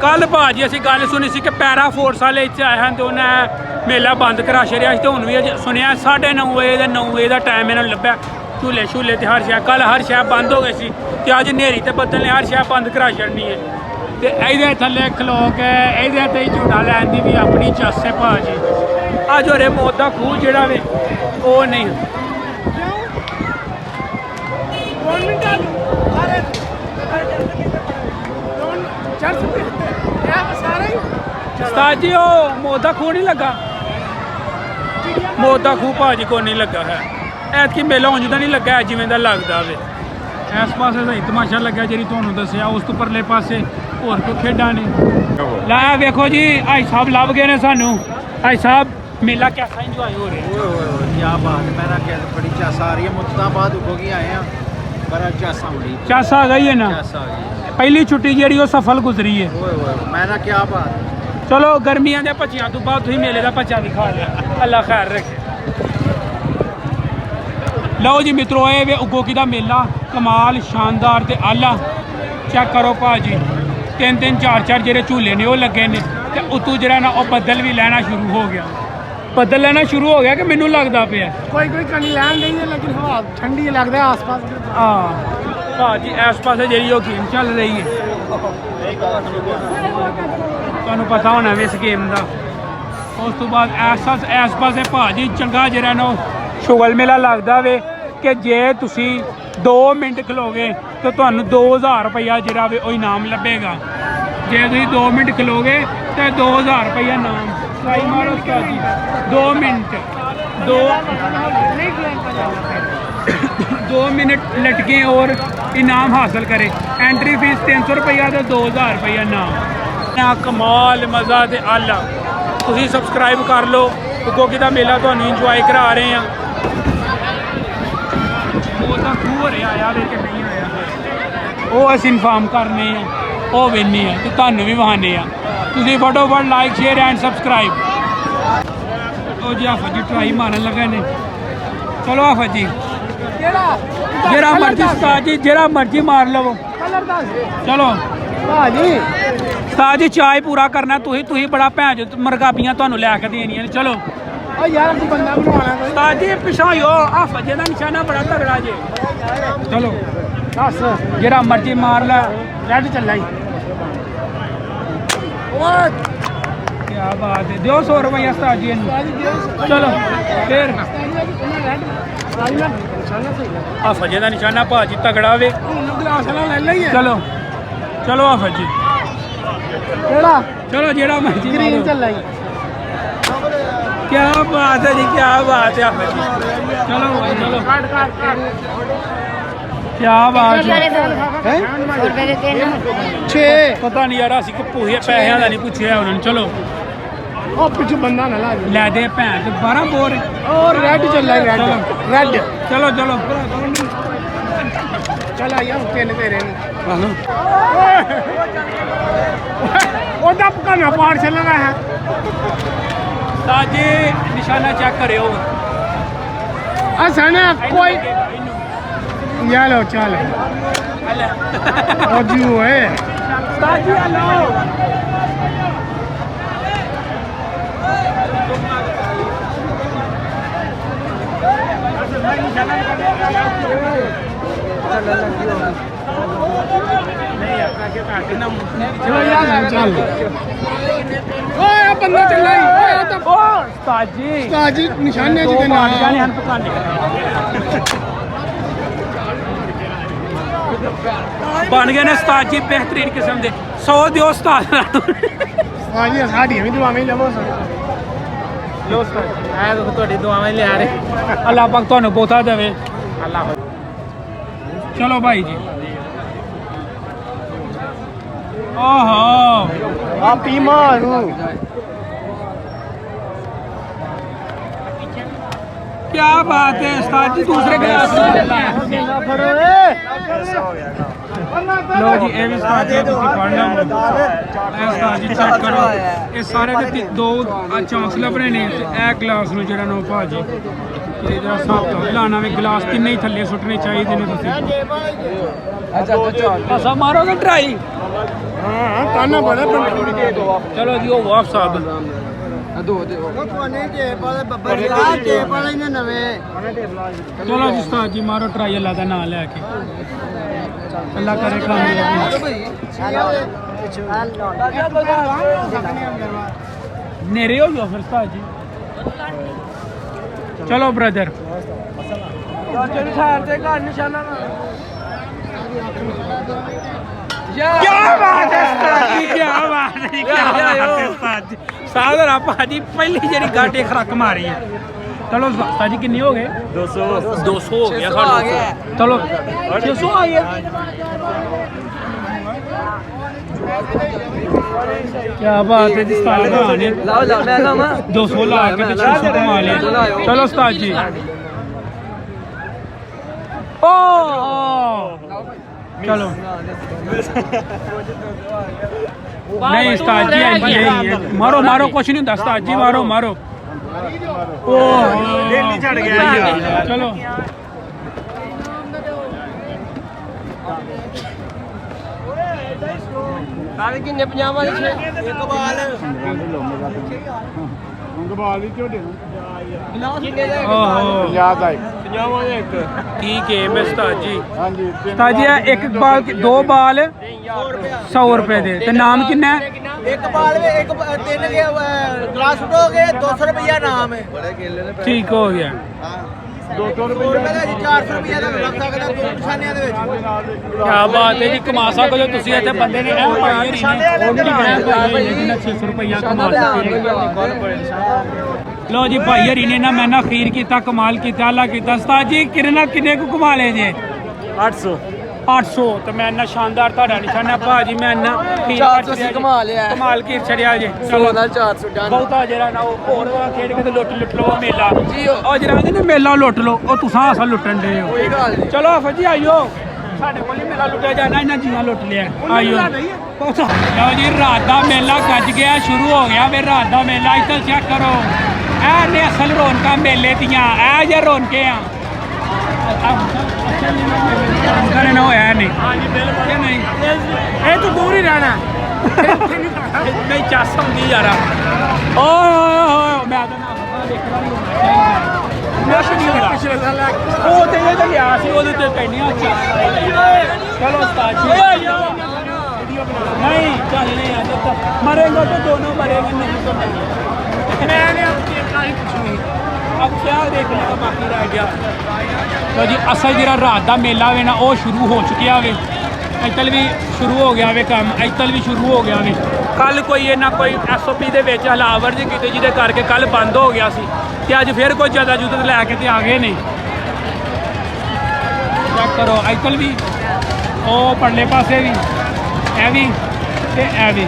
ਕੱਲ ਭਾਜੀ ਅਸੀਂ ਗੱਲ ਸੁਣੀ ਸੀ ਕਿ ਪੈਰਾ ਫੋਰਸ ਵਾਲੇ ਇੱਥੇ ਆਏ ਹਨ ਤੇ ਉਹਨਾਂ ਮੇਲਾ ਬੰਦ ਕਰਾ ਛੜਿਆ ਸੀ ਤੇ ਹੁਣ ਵੀ ਸੁਣਿਆ 9:30 ਵਜੇ ਦਾ 9 ਵਜੇ ਦਾ ਟਾਈਮ ਇਹਨਾਂ ਨੂੰ ਲੱਭਿਆ ਝੂਲੇ ਛੂਲੇ ਤੇ ਹਰ ਸ਼ਹਿਰ ਕੱਲ ਹਰ ਸ਼ਹਿਰ ਬੰਦ ਹੋ ਗਏ ਸੀ ਤੇ ਅੱਜ ਹਨੇਰੀ ਤੇ ਬੱਦਲ ਨੇ ਹਰ ਸ਼ਹਿਰ ਬੰਦ ਕਰਾ ਛੜਨੀ ਹੈ ਤੇ ਇਹਦੇ ਥੱਲੇ ਖਲੋ ਕੇ ਇਹਦੇ ਤੇ ਹੀ ਝੂਟਾ ਲੈਣ ਦੀ ਵੀ ਆਪਣੀ ਚੱਸ ਹੈ ਭਾਜੀ ਅੱਜ ਹੋਰੇ ਮੌਤ ਦਾ ਖੂਹ ਜਿਹੜਾ ਵੇ ਉਹ ਨਹੀਂ ਉਸਤਾਦ जी ਉਹ ਮੌਤ ਦਾ ਖੂਹ ਨਹੀਂ ਲੱਗਾ ਮੌਤ ਦਾ ਖੂਹ ਭਾਜੀ ਕੋਈ ਨਹੀਂ ਲੱਗਾ ਹੈ ਐਤਕੀ ਮੇਲਾ ਉਂਝ ਦਾ ਨਹੀਂ ਲੱਗਾ ਜਿਵੇਂ ਦਾ ਲੱਗਦਾ ਵੇ ਇਸ ਪਾਸੇ ਸਹੀ ਤਮਾਸ਼ਾ ਲੱਗਾ ਜਿਹੜੀ ਤੁਹਾਨੂੰ ਦੱਸਿਆ ਉਸ ਤੋਂ ਪਰਲੇ ਪਾਸੇ ਹੋਰ ਕੋਈ ਖੇਡਾਂ ਨਹੀਂ ਲੈ ਵੇਖੋ ਜੀ ਭਾਈ ਸਾਹਿਬ ਲੱਭ ਗਏ ਨੇ ਸਾਨੂੰ ਭਾਈ ਸਾਹਿਬ मेला कैसा एंजॉय हो रहा है क्या बात है मेरा क्या बड़ी चासा आ रही है मुफ्ताबाद होगी आए हैं बड़ा चासा हो रही चासा आ गई है ना चासा आ गई पहली छुट्टी जी सफल गुजरी है मेरा क्या बात चलो गर्मियों के भचिया तो बाद तुम मेले का भचा भी खा लिया अल्लाह खैर रखे लो जी मित्रों ये उगोकी का मेला कमाल शानदार ते आला चेक करो भाजी 3-3 4-4 जेडे झूले ने वो लगे ने ते उतों जरा ना बदल भी लेना शुरू हो गया बदल लेना शुरू हो गया कि मैनू लगता पे कोई कनी लैन नहीं है लेकिन हवा ठंडी लगता है आस पास हाँ भाजी इस पास जी गेम चल रही है तुहानू पता होना भी इस गेम का उस तो बाद इस पास भाजी चंगा जरा ना शुगल मेला लगता वे कि जे तुसी 2 मिनट खलोगे तो तुहानू 2000 रुपया जरा वे वो इनाम लभेगा जे तुसी 2 मिनट खलोगे तो 2000 रुपया इनाम ट्राई मारो जी 2 मिनट 2 मिनट लटके और इनाम हासिल करे एंट्री फीस 300 रुपया तो 2000 रुपया इनाम कमाल मज़ा ते आला तुसी सबसक्राइब कर लो क्योंकि दा मेला तो इंजॉय करा रहे हैं वो तो खूह रहा यार कि नहीं होया वो अस इन्फॉर्म करने वो वेने तो तुहानू भी वहाने तुसी फटोफट लाइक शेयर एंड सबसक्राइब ओ जी आफत जी ट्राई मारन लगे ने चलो आफत जी जरा मर्जी उस्ताद जी जरा मर्जी मार लो चलो उस्ताद जी चाय पूरा करना तुही बड़ा भैन जो मरगाबियां तुहानू लैके देनियां ने चलो उस्ताद जी पिछा हो आफत जी दा निशाना बड़ा तगड़ा जे चलो दस जरा मर्जी मार ला रेड चल क्या बात है दो 100 रुपया उस्ताद जी चलो फिर आफत जी का निशाना भाजी तगड़ा वे चलो चलो आफत जी चलो जेड़ा मर्जी क्या बात है जी क्या बात है आफत जी चलो चलो क्या बात है पता नहीं यार असी पैसों का नहीं पूछा उन्होंने चलो पिछू बंदा ना लै दे भैन 12 बोर और रेड चल रहा है रेड चलो चलो चल आइया तीन तेरे ओदा पकाना पार चल रहा है ताजी निशाना चेक करियो असन कोई या लो चल ओजू है ताजी हेलो बंदा चल निशाने बन गए ने उस्ताद जी बेहतरीन किस्म के 100 दियो उस्ताद साड़ी भी दुआवें लवो लो उस्ताद दुआवें ले आ रहे अल्लाह पाक तुहानू बहुता देवे अल्लाह चलो भाई जी ओहो आप पी मारू क्या बात है उस्ताद जी दूसरे गिलास लो जी ये भी उस्ताद जी तुसी पढ़ लो उस्ताद जी चेक करो ये सारे दे 2 चांस लभने ने ए गिलास नु जेड़ा नो भाजी ਇਹ ਜਿਹੜਾ ਹਿਸਾਬ ਲਾਣਾ ਵੇ ਗਲਾਸ ਕਿੰਨੇ ਹੀ ਥੱਲੇ ਸੁੱਟਣੇ ਚਾਹੀਦੇ ਨੇ ਤੁਸੀਂ ਅੱਛਾ ਮਾਰੋਗੇ ਟਰਾਈ ਹਾਂ ਕਾਨਾ ਬੜਾ ਚਲੋ ਜੀ ਉਹ ਵਾਪਸ ਆ ਚਲੋ ਜੀ ਉਸਤਾਦ ਜੀ ਮਾਰੋ ਟਰਾਈ ਅੱਲਾ ਦਾ ਨਾਮ ਲੈ ਕੇ ਅੱਲਾ ਕਰੇ ਨੇਰੇ ਹੋ ਜਾਓ ਫਿਰ ਉਸਤਾਦ ਜੀ ਚਲੋ ਬ੍ਰਦਰ क्या बात है उस्ताद जी क्या बात है जी क्या बात है उस्ताद जी सादर भाजी पहली जेरी गाटे खरक मारी है चलो उस्ताद जी कितनी हो गए 200 हो गया चलो 600 आ गया क्या बात है जी उस्ताद ने 200 ला के 600 कमा लिया चलो उस्ताद जी ओ चलो नहीं उस्ताद जी यही है मारो मारो कुछ नहीं होता उस्ताद जी मारो मारो ओ छड़ गया चलो ਸਾਰੇ ਕਿੰਨੇ 50 ਵਾਲੇ ਇੱਕ ਬਾਲ ਗਵਾਲ ਵੀ ਝੋਡੇ ਕਿੰਨੇ ਦਾ ओहो 50 ਦਾ 50 ਵਾਲੇ ਇੱਕ ठीक है मैं उस्ताद जी ਹਾਂਜੀ उस्ताद जी एक बाल दो बाल 100 रुपए दे ते नाम कितना है ਇੱਕ ਬਾਲ ਵੇ ਇੱਕ ਤਿੰਨ ਕੇ ਗਲਾਸ ਉਟੋਗੇ 200 ਰੁਪਇਆ ਨਾਮ ਹੈ ਬੜੇ ਕੇਲੇ ਨੇ ठीक हो गया 200 ਰੁਪਏ ਦਾ ਜੀ 400 ਰੁਪਇਆ ਦਾ ਲੱਗ ਸਕਦਾ ਦੋ ਨਿਸ਼ਾਨਿਆਂ ਦੇ ਵਿੱਚ क्या बात है जी कमा सको जो तुसी इतने बंदे ने ਇਹ ਪਾਈ ਨੇ ਉਹ ਵੀ ਪਾਈ ਨੇ ਜਿੰਨਾ 600 ਰੁਪਇਆ ਕਮਾ ਸਕਦੇ ਲੋ ਜੀ ਭਾਈ ਹਰੀ ਨੇ ਨਾ ਮੈਂ ਨਾ ਖੀਰ ਕੀਤਾ ਕਮਾਲ ਕੀਤਾ ਅੱਲਾ ਕੀਤਾ ਉਸਤਾਦ ਜੀ ਕਿੰਨੇ ਕੁ ਕਮਾ ਲਏ ਜੇ 800 ਤੇ ਮੈਂ ਇੰਨਾ ਸ਼ਾਨਦਾਰ ਤੁਹਾਡਾ ਨਿਸ਼ਾਨਾ ਭਾਜੀ ਮੈਂ ਇੰਨਾ ਖੀਰ 400 ਕਮਾ ਲਿਆ ਕਮਾਲ ਕੀ ਛੜਿਆ ਜੇ ਚਲੋ ਨਾਲ 400 ਡਨ ਬਹੁਤਾ ਜਿਹੜਾ ਨਾ ਉਹ ਹੋਰ ਖੇਡ ਕੇ ਤੇ ਲੁੱਟ ਲਓ ਮੇਲਾ ਉਹ ਜਿਹੜਾ ਕਹਿੰਦੇ ਨੇ ਮੇਲਾ ਲੁੱਟ ਲਓ ਉਹ ਤੁਸੀਂ ਅਸਲ ਲੁੱਟਣ ਦੇ ਹੋ ਚਲੋ ਫਜੀ ਆਇਓ ਸਾਡੇ ਕੋਲ ਹੀ ਮੇਲਾ ਲੁੱਟਿਆ ਜਾਣਾ ਇਹਨਾਂ ਜੀਆਂ ਲੁੱਟ ਲਿਆ ਆਇਓ ਲਓ ਜੀ ਰਾਤ ਦਾ ਮੇਲਾ ਗੱਜ ਗਿਆ ਸ਼ੁਰੂ ਹੋ ਗਿਆ ਵੇ ਰਾਤ ਦਾ ਮੇਲਾ ਇੱਥੇ ਚੈੱਕ ਕਰੋ ਇਹ ਨੇ ਅਸਲ ਰੌਣਕਾਂ ਮੇਲੇ ਦੀਆਂ ਇਹ ਜੇ ਰੌਣਕੇ ਆ ਕਰੇ ਨਾ ਹੋਇਆ ਨਹੀਂ ਹਾਂਜੀ ਬਿਲਕੁਲ ਨਹੀਂ ਇਹ ਤੂੰ ਦੂਰ ਹੀ ਰਹਿਣਾ ਨਹੀਂ ਚਾਸ ਹੁੰਦੀ ਯਾਰਾ ਓਏ ਮੈਂ ਤਾਂ ਨਾ ਦੇਖਣਾ ਨਹੀਂ ਹੋਣਾ ਪਿਛਲੇ ਸਾਲ ਉਹ ਤੇ ਇਹ ਤਾਂ ਗਿਆ ਸੀ ਉਹਦੇ ਤੇ ਪੈਣੀਆਂ ਚਲੋ ਉਸਤਾਦ ਜੀ नहीं चल नहीं आता मरेगा तो दोनों मरेंगे नहीं तो नहीं मैंने अब देखा ही कुछ नहीं अब क्या देखने का बाकी रह गया तो जी असल जरा रात का मेला वे ना वो शुरू हो चुकिया वे अजकल भी शुरू हो गया वे काम अजकल भी शुरू हो गया वे कल कोई ना कोई SOP ਦੇ ਵਿੱਚ ਹਲਾਵਰ ਜੀ ਕਿਤੇ ਜਿਹਦੇ ਕਰਕੇ ਕੱਲ ਬੰਦ ਹੋ ਗਿਆ ਸੀ ਤੇ ਅੱਜ ਫਿਰ ਕੋਈ ਜ਼ਿਆਦਾ ਜੁੱਤ ਲੈ ਕੇ ਤੇ ਆ ਗਏ ਨੇ ਚੈੱਕ ਕਰੋ ਅਜਕਲ ਵੀ ਉਹ ਪਰਲੇ ਪਾਸੇ ਵੀ ਇਹ ਵੀ ਤੇ ਇਹ ਵੀ